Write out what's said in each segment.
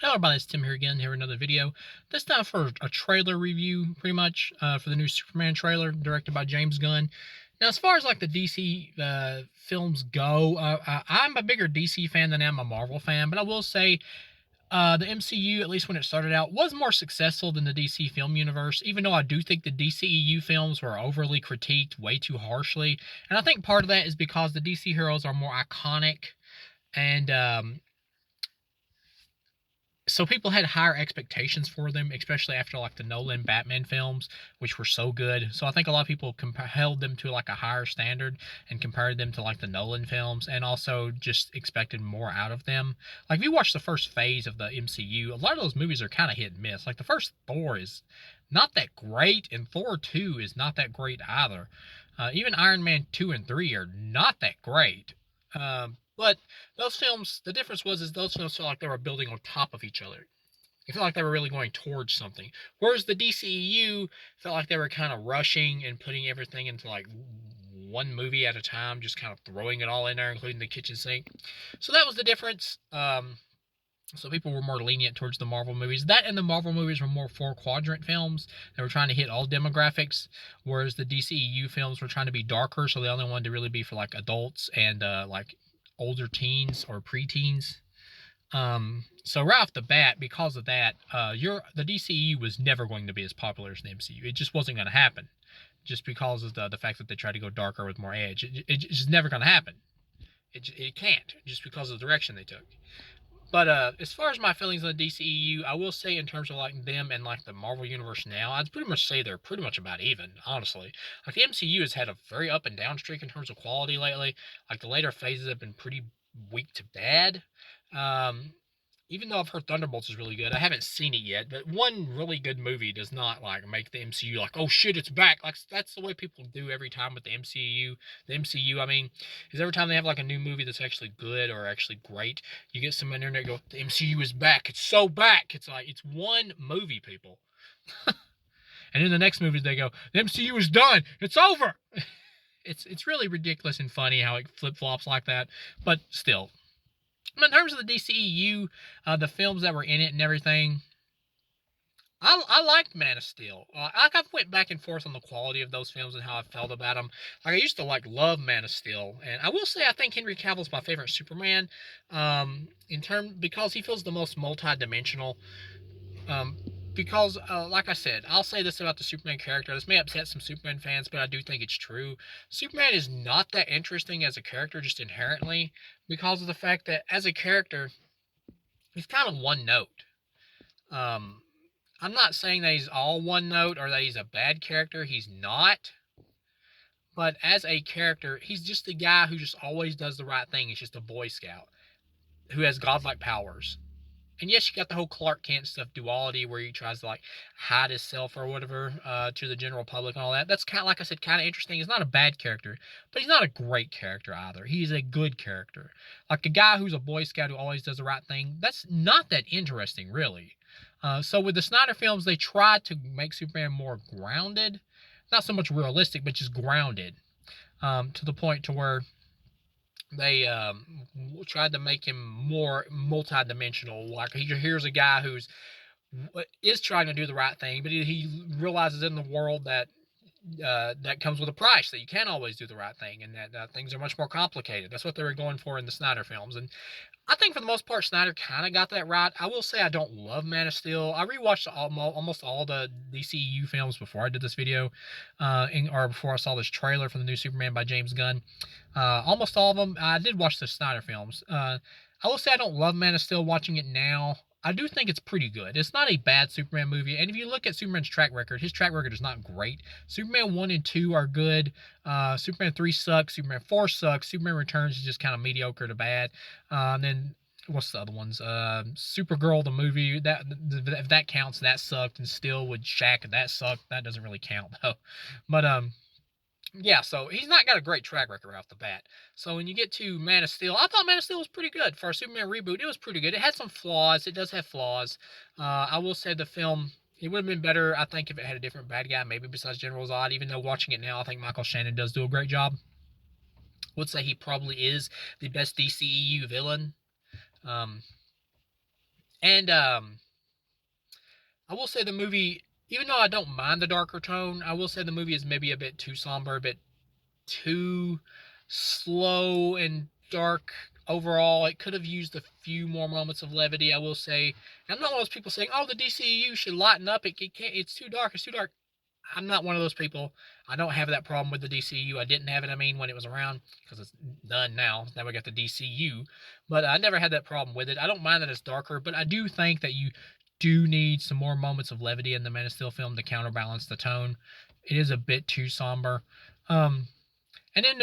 Hello everybody, it's Tim here again, here with another video. This time for a trailer review, pretty much, for the new Superman trailer, directed by James Gunn. Now, as far as like the DC films go, I'm a bigger DC fan than I am a Marvel fan, but I will say the MCU, at least when it started out, was more successful than the DC film universe, even though I do think the DCEU films were overly critiqued way too harshly. And I think part of that is because the DC heroes are more iconic and so people had higher expectations for them, especially after like the Nolan Batman films, which were so good. So I think a lot of people held them to like a higher standard and compared them to like the Nolan films, and also just expected more out of them. Like if you watch the first phase of the MCU, a lot of those movies are kind of hit and miss. Like the first Thor is not that great, and Thor 2 is not that great either. Even Iron Man 2 and 3 are not that great. But those films, the difference was is those films felt like they were building on top of each other. It felt like they were really going towards something. Whereas the DCEU felt like they were kind of rushing and putting everything into like one movie at a time, just kind of throwing it all in there, including the kitchen sink. So that was the difference. So people were more lenient towards the Marvel movies. That and the Marvel movies were more four-quadrant films. They were trying to hit all demographics, whereas the DCEU films were trying to be darker, so they only wanted to really be for like adults and like older teens or preteens. So right off the bat, because of that, the DCEU was never going to be as popular as the MCU. It just wasn't going to happen, just because of the fact that they tried to go darker with more edge. It's just never going to happen. It can't, just because of the direction they took. But as far as my feelings on the DCEU, I will say in terms of like them and like the Marvel universe now, I'd pretty much say they're pretty much about even, honestly. Like the MCU has had a very up and down streak in terms of quality lately. Like the later phases have been pretty weak to bad. Um, Even though I've heard Thunderbolts is really good, I haven't seen it yet. But one really good movie does not like make the MCU like, oh shit, it's back. Like that's the way people do every time with the MCU. The MCU, I mean, is every time they have like a new movie that's actually good or actually great, you get some internet go, the MCU is back. It's so back. It's like it's one movie, people. And in the next movie they go, the MCU is done. It's over. It's really ridiculous and funny how it flip flops like that. But still, in terms of the DCEU, the films that were in it and everything, I liked Man of Steel. I've went back and forth on the quality of those films and how I felt about them. Like I used to like love Man of Steel, and I will say I think Henry Cavill's my favorite Superman. Because he feels the most multi-dimensional. Um, because, like I said, I'll say this about the Superman character. This may upset some Superman fans, but I do think it's true. Superman is not that interesting as a character, just inherently, because of the fact that as a character, he's kind of one note. Um, I'm not saying that he's all one note or that he's a bad character. He's not. But as a character, he's just a guy who just always does the right thing. He's just a Boy Scout who has godlike powers. And yes, you got the whole Clark Kent stuff, duality, where he tries to like hide himself or whatever to the general public and all that. That's kind of, like I said, kind of interesting. He's not a bad character, but he's not a great character either. He's a good character, like a guy who's a Boy Scout who always does the right thing. That's not that interesting, really. So with the Snyder films, they tried to make Superman more grounded, not so much realistic, but just grounded, to the point to where they tried to make him more multi-dimensional. Like here's a guy who's is trying to do the right thing, but he realizes in the world that that comes with a price, that you can't always do the right thing, and that things are much more complicated. That's what they were going for in the Snyder films, and I think for the most part, Snyder kind of got that right. I will say I don't love Man of Steel. I rewatched almost all the DCEU films before I did this video, or before I saw this trailer for the new Superman by James Gunn. Almost all of them. I did watch the Snyder films. I will say I don't love Man of Steel. Watching it now, I do think it's pretty good. It's not a bad Superman movie, and if you look at Superman's track record, his track record is not great. Superman 1 and 2 are good. Superman 3 sucks. Superman 4 sucks. Superman Returns is just kind of mediocre to bad. And then what's the other ones? Supergirl the movie, that if that counts, that sucked. And still with Shaq, that sucked. That doesn't really count though. But yeah, so he's not got a great track record off the bat. So when you get to Man of Steel, I thought Man of Steel was pretty good for a Superman reboot. It was pretty good. It had some flaws. It does have flaws. I will say the film, it would have been better, I think, if it had a different bad guy, maybe besides General Zod. Even though watching it now, I think Michael Shannon does do a great job. I would say he probably is the best DCEU villain. Um, And I will say the movie, even though I don't mind the darker tone, I will say the movie is maybe a bit too somber, a bit too slow and dark overall. It could have used a few more moments of levity, I will say. And I'm not one of those people saying, "Oh, the DCU should lighten up. It can't. It's too dark. It's too dark." I'm not one of those people. I don't have that problem with the DCU. I didn't have it, I mean, when it was around, because it's done now. Now we got the DCU. But I never had that problem with it. I don't mind that it's darker, but I do think that you do need some more moments of levity in the Man of Steel film to counterbalance the tone. It is a bit too somber. Um, and then,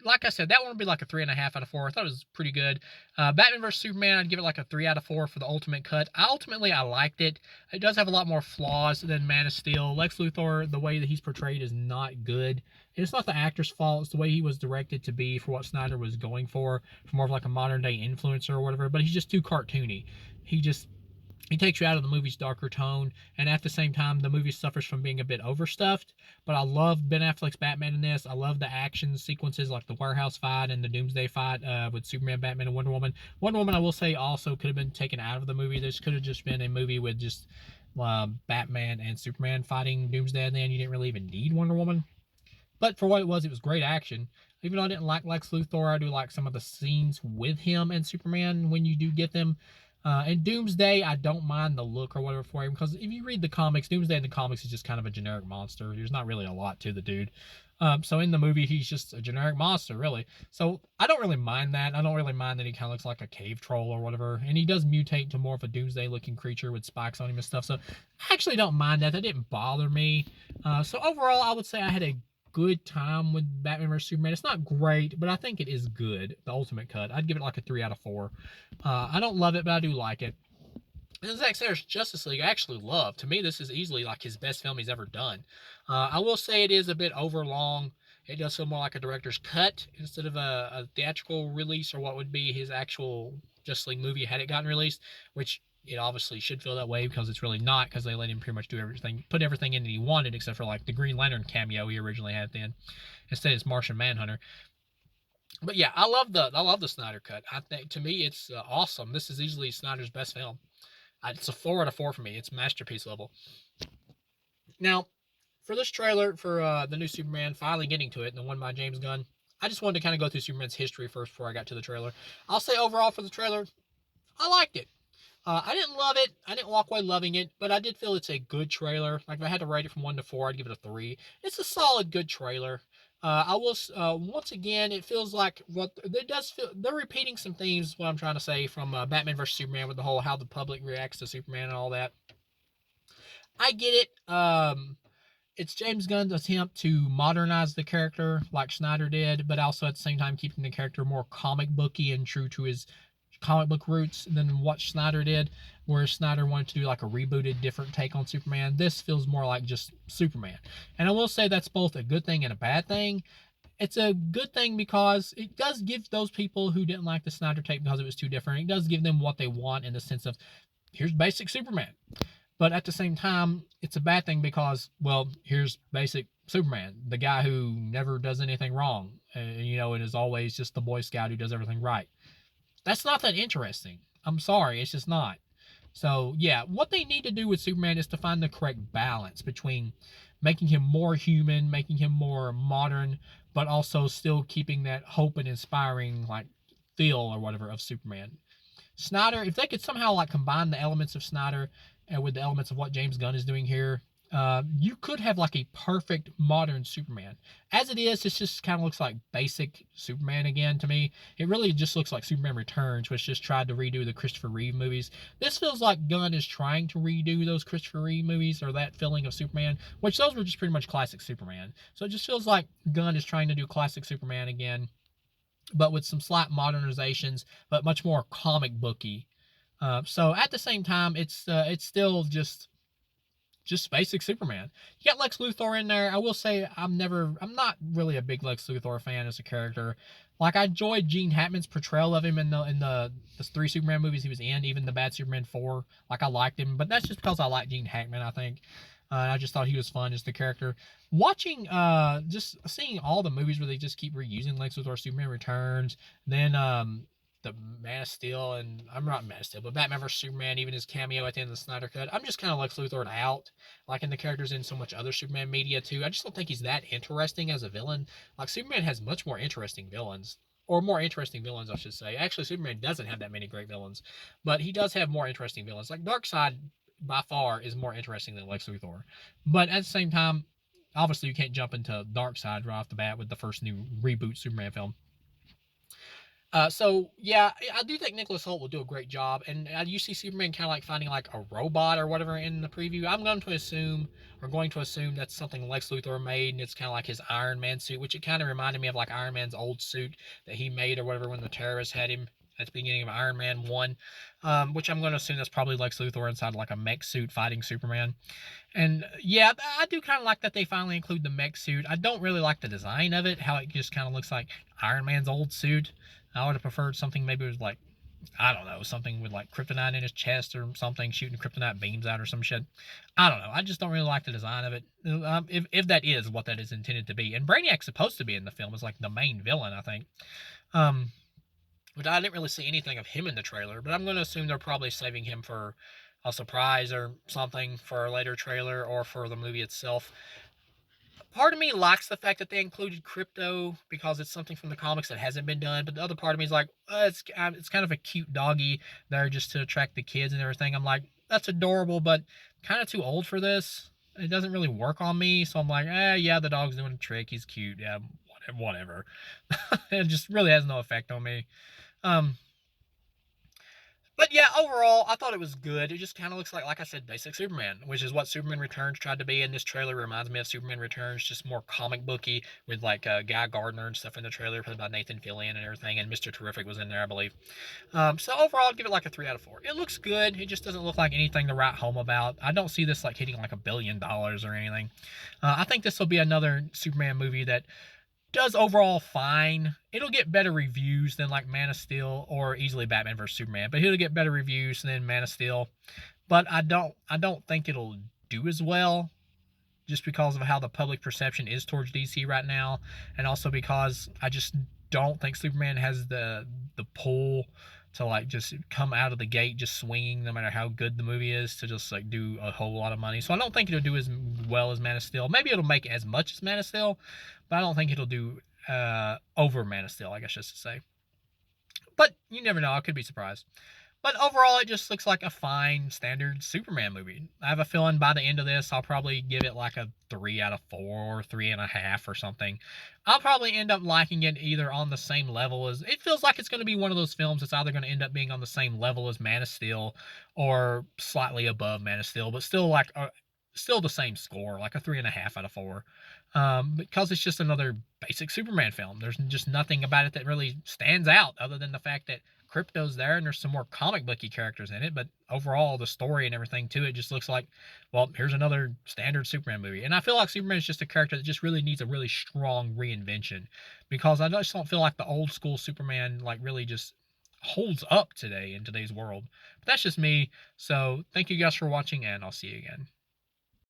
like I said, that one would be like a 3.5 out of 4. I thought it was pretty good. Batman vs Superman, I'd give it like a 3 out of 4 for the ultimate cut. I liked it. It does have a lot more flaws than Man of Steel. Lex Luthor, the way that he's portrayed, is not good. And it's not the actor's fault. It's the way he was directed to be for what Snyder was going for more of like a modern day influencer or whatever. But he's just too cartoony. He takes you out of the movie's darker tone, and at the same time, the movie suffers from being a bit overstuffed. But I love Ben Affleck's Batman in this. I love the action sequences, like the warehouse fight and the Doomsday fight with Superman, Batman, and Wonder Woman. Wonder Woman, I will say, also could have been taken out of the movie. This could have just been a movie with just Batman and Superman fighting Doomsday, and then you didn't really even need Wonder Woman. But for what it was great action. Even though I didn't like Lex Luthor, I do like some of the scenes with him and Superman when you do get them. And Doomsday, I don't mind the look or whatever for him, because if you read the comics, Doomsday in the comics is just kind of a generic monster. There's not really a lot to the dude. So in the movie, he's just a generic monster, really. So I don't really mind that. I don't really mind that he kind of looks like a cave troll or whatever. And he does mutate to more of a Doomsday-looking creature with spikes on him and stuff. So I actually don't mind that. That didn't bother me. So overall, I would say I had a good time with Batman vs Superman. It's not great, but I think it is good. The ultimate cut, I'd give it like a 3 out of 4. I don't love it, but I do like it. And Zack Snyder's Justice League, I actually love. To me, this is easily like his best film he's ever done. I will say it is a bit overlong. It does feel more like a director's cut instead of a theatrical release, or what would be his actual Justice League movie had it gotten released, which it obviously should feel that way, because it's really not, because they let him pretty much do everything, put everything in that he wanted, except for like the Green Lantern cameo he originally had then. Instead, it's Martian Manhunter. But yeah, I love the Snyder cut. I think, to me, it's awesome. This is easily Snyder's best film. It's a 4 out of 4 for me. It's masterpiece level. Now, for this trailer for the new Superman, finally getting to it, the one by James Gunn, I just wanted to kind of go through Superman's history first before I got to the trailer. I'll say overall for the trailer, I liked it. I didn't love it. I didn't walk away loving it, but I did feel it's a good trailer. Like, if I had to rate it from 1 to 4, I'd give it a 3. It's a solid, good trailer. I will, once again, it feels like what it does feel, they're repeating some themes, what I'm trying to say, from Batman vs. Superman, with the whole how the public reacts to Superman and all that. I get it. It's James Gunn's attempt to modernize the character like Snyder did, but also at the same time keeping the character more comic booky and true to his comic book roots than what Snyder did, where Snyder wanted to do like a rebooted, different take on Superman. This feels more like just Superman. And I will say that's both a good thing and a bad thing. It's a good thing because it does give those people who didn't like the Snyder take because it was too different, it does give them what they want, in the sense of, here's basic Superman. But at the same time, it's a bad thing because, well, here's basic Superman, the guy who never does anything wrong, and is always just the Boy Scout who does everything right. That's not that interesting. I'm sorry, it's just not. So, yeah, what they need to do with Superman is to find the correct balance between making him more human, making him more modern, but also still keeping that hope and inspiring, like, feel or whatever of Superman. Snyder, if they could somehow like combine the elements of Snyder with the elements of what James Gunn is doing here, you could have like a perfect modern Superman. As it is, it just kind of looks like basic Superman again to me. It really just looks like Superman Returns, which just tried to redo the Christopher Reeve movies. This feels like Gunn is trying to redo those Christopher Reeve movies, or that feeling of Superman, which those were just pretty much classic Superman. So it just feels like Gunn is trying to do classic Superman again, but with some slight modernizations, but much more comic booky. So at the same time, it's still just basic Superman. You got Lex Luthor in there. I will say I'm not really a big Lex Luthor fan as a character. Like, I enjoyed Gene Hackman's portrayal of him in the 3 Superman movies he was in, even the Bad Superman 4. Like, I liked him, but that's just because I like Gene Hackman, I think. I just thought he was fun as the character. Watching, just seeing all the movies where they just keep reusing Lex Luthor, Superman Returns, then the Man of Steel, and I'm not Man of Steel, but Batman vs Superman, even his cameo at the end of the Snyder Cut, I'm just kind of like Luthor out. Like, in the characters in so much other Superman media too. I just don't think he's that interesting as a villain. Like, Superman has much more interesting villains. Or more interesting villains, I should say. Actually, Superman doesn't have that many great villains, but he does have more interesting villains. Like, Darkseid, by far, is more interesting than Lex Luthor. But at the same time, obviously, you can't jump into Darkseid right off the bat with the first new reboot Superman film. So yeah, I do think Nicholas Hoult will do a great job, and you see Superman kind of like finding like a robot or whatever in the preview. I'm going to assume that's something Lex Luthor made, and it's kind of like his Iron Man suit, which it kind of reminded me of like Iron Man's old suit that he made or whatever when the terrorists had him at the beginning of Iron Man 1, which I'm going to assume that's probably Lex Luthor inside like a mech suit fighting Superman. And yeah, I do kind of like that they finally include the mech suit. I don't really like the design of it, how it just kind of looks like Iron Man's old suit. I would have preferred something maybe it was like, I don't know, something with like kryptonite in his chest or something, shooting kryptonite beams out or some shit. I don't know. I just don't really like the design of it. If that is what that is intended to be. And Brainiac's supposed to be in the film as like the main villain, I think. Um, but I didn't really see anything of him in the trailer, but I'm going to assume they're probably saving him for a surprise or something for a later trailer or for the movie itself. Part of me likes the fact that they included crypto because it's something from the comics that hasn't been done. But the other part of me is like, it's kind of a cute doggy there just to attract the kids and everything. I'm like, that's adorable, but kind of too old for this. It doesn't really work on me, so I'm like, yeah, the dog's doing a trick. He's cute. Yeah, whatever. It just really has no effect on me. Um, but yeah, overall, I thought it was good. It just kind of looks like I said, basic Superman, which is what Superman Returns tried to be. And this trailer reminds me of Superman Returns, just more comic booky with like Guy Gardner and stuff in the trailer, played by Nathan Fillion and everything. And Mr. Terrific was in there, I believe. So overall, I'd give it like a 3 out of 4. It looks good. It just doesn't look like anything to write home about. I don't see this like hitting like $1 billion or anything. I think this will be another Superman movie that does overall fine. It'll get better reviews than like Man of Steel or easily Batman vs Superman, but it'll get better reviews than Man of Steel. But I don't think it'll do as well just because of how the public perception is towards DC right now, and also because I just don't think Superman has the pull to like just come out of the gate just swinging no matter how good the movie is to just like do a whole lot of money. So I don't think it'll do as well as Man of Steel. Maybe it'll make as much as Man of Steel, but I don't think it'll do over Man of Steel, I guess just to say. But you never know. I could be surprised. But overall, it just looks like a fine, standard Superman movie. I have a feeling by the end of this, I'll probably give it like a 3 out of 4, 3.5 or something. I'll probably end up liking it either on the same level as... It feels like it's going to be one of those films that's either going to end up being on the same level as Man of Steel or slightly above Man of Steel, but still like still the same score, like a 3.5 out of 4. Because it's just another basic Superman film. There's just nothing about it that really stands out other than the fact that crypto's there and there's some more comic booky characters in it, but overall the story and everything to it just looks like, well, here's another standard Superman movie. And I feel like Superman is just a character that just really needs a really strong reinvention, because I just don't feel like the old school Superman like really just holds up today in today's world. But that's just me. So thank you guys for watching, and I'll see you again.